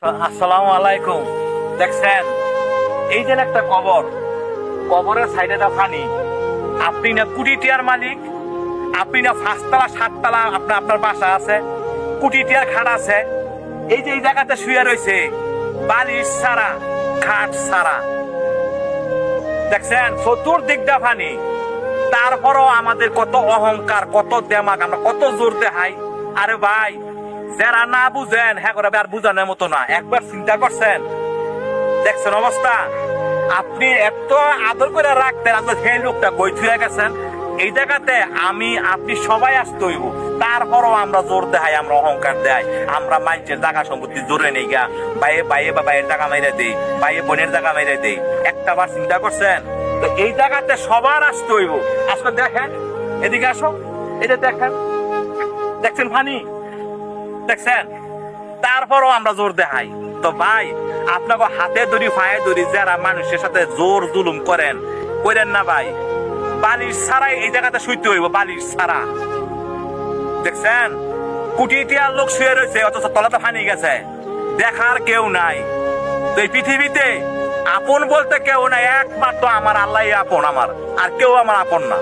আসসালামু আলাইকুম। দেখছেন এই যে একটা কবর, কবরের সাইডে একটা পানি। আপনি না কোটি টিয়ার মালিক, আপনি না পাঁচতলা সাততলা আপনার আপনার বাসা আছে, কোটি টিয়ার খাট আছে। এই যে এই জায়গাতে শুয়ে রয়েছে বালিশ ছাড়া, খাট ছাড়া। দেখছেন চতুর্দিকটা পানি। তারপরও আমাদের কত অহংকার, কত দেমাগ, আমরা কত জোর দেখাই। আরে ভাই, যারা না বুঝেন হ্যাঁ করে আর বুঝানোর মতো না। একবার চিন্তা করছেন, দেখছেন অবস্থা। আপনি এত আদর করে রাখতেন, আপনার সেই লোকটা বই ছুঁয়ে গেছেন। এই জায়গাতে আমি আপনি সবাই আসতে হইব। তারপরও আমরা জোর দেখাই, আমরা অহংকার দেয়, আমরা মানুষের জায়গা সম্পত্তি জোরে নেই গা। বাইয়ে বাইয়ে বা বাইয়ের জায়গা মাইরে দেই, বাইয়ে বোনের জায়গা মাইরে দেই। একটা বার চিন্তা করছেন? তো এই জায়গাতে সবার আসতে হইব। আসলে দেখেন, এদিকে আসো, এটা দেখেন, দেখছেন ফানি, দেখছেন। তারপরও আমরা জোর দেখাই। তো ভাই, আপনাকে হাতে ধরি পায়ে ধরি যারা মানুষের সাথে জোর জুলুম করেন, করেন না ভাই। বালিশ ছাড়াই এই জায়গাতে শুইতে হইব, বালিশ ছাড়া। দেখছেন কোটি টিয়ার লোক শুয়ে রয়েছে, অথচ তলাতে ফানি গেছে, দেখার কেউ নাই। তো এই পৃথিবীতে আপন বলতে কেউ নাই, একমাত্র আমার আল্লাহ আপন, আমার আর কেউ আমার আপন না।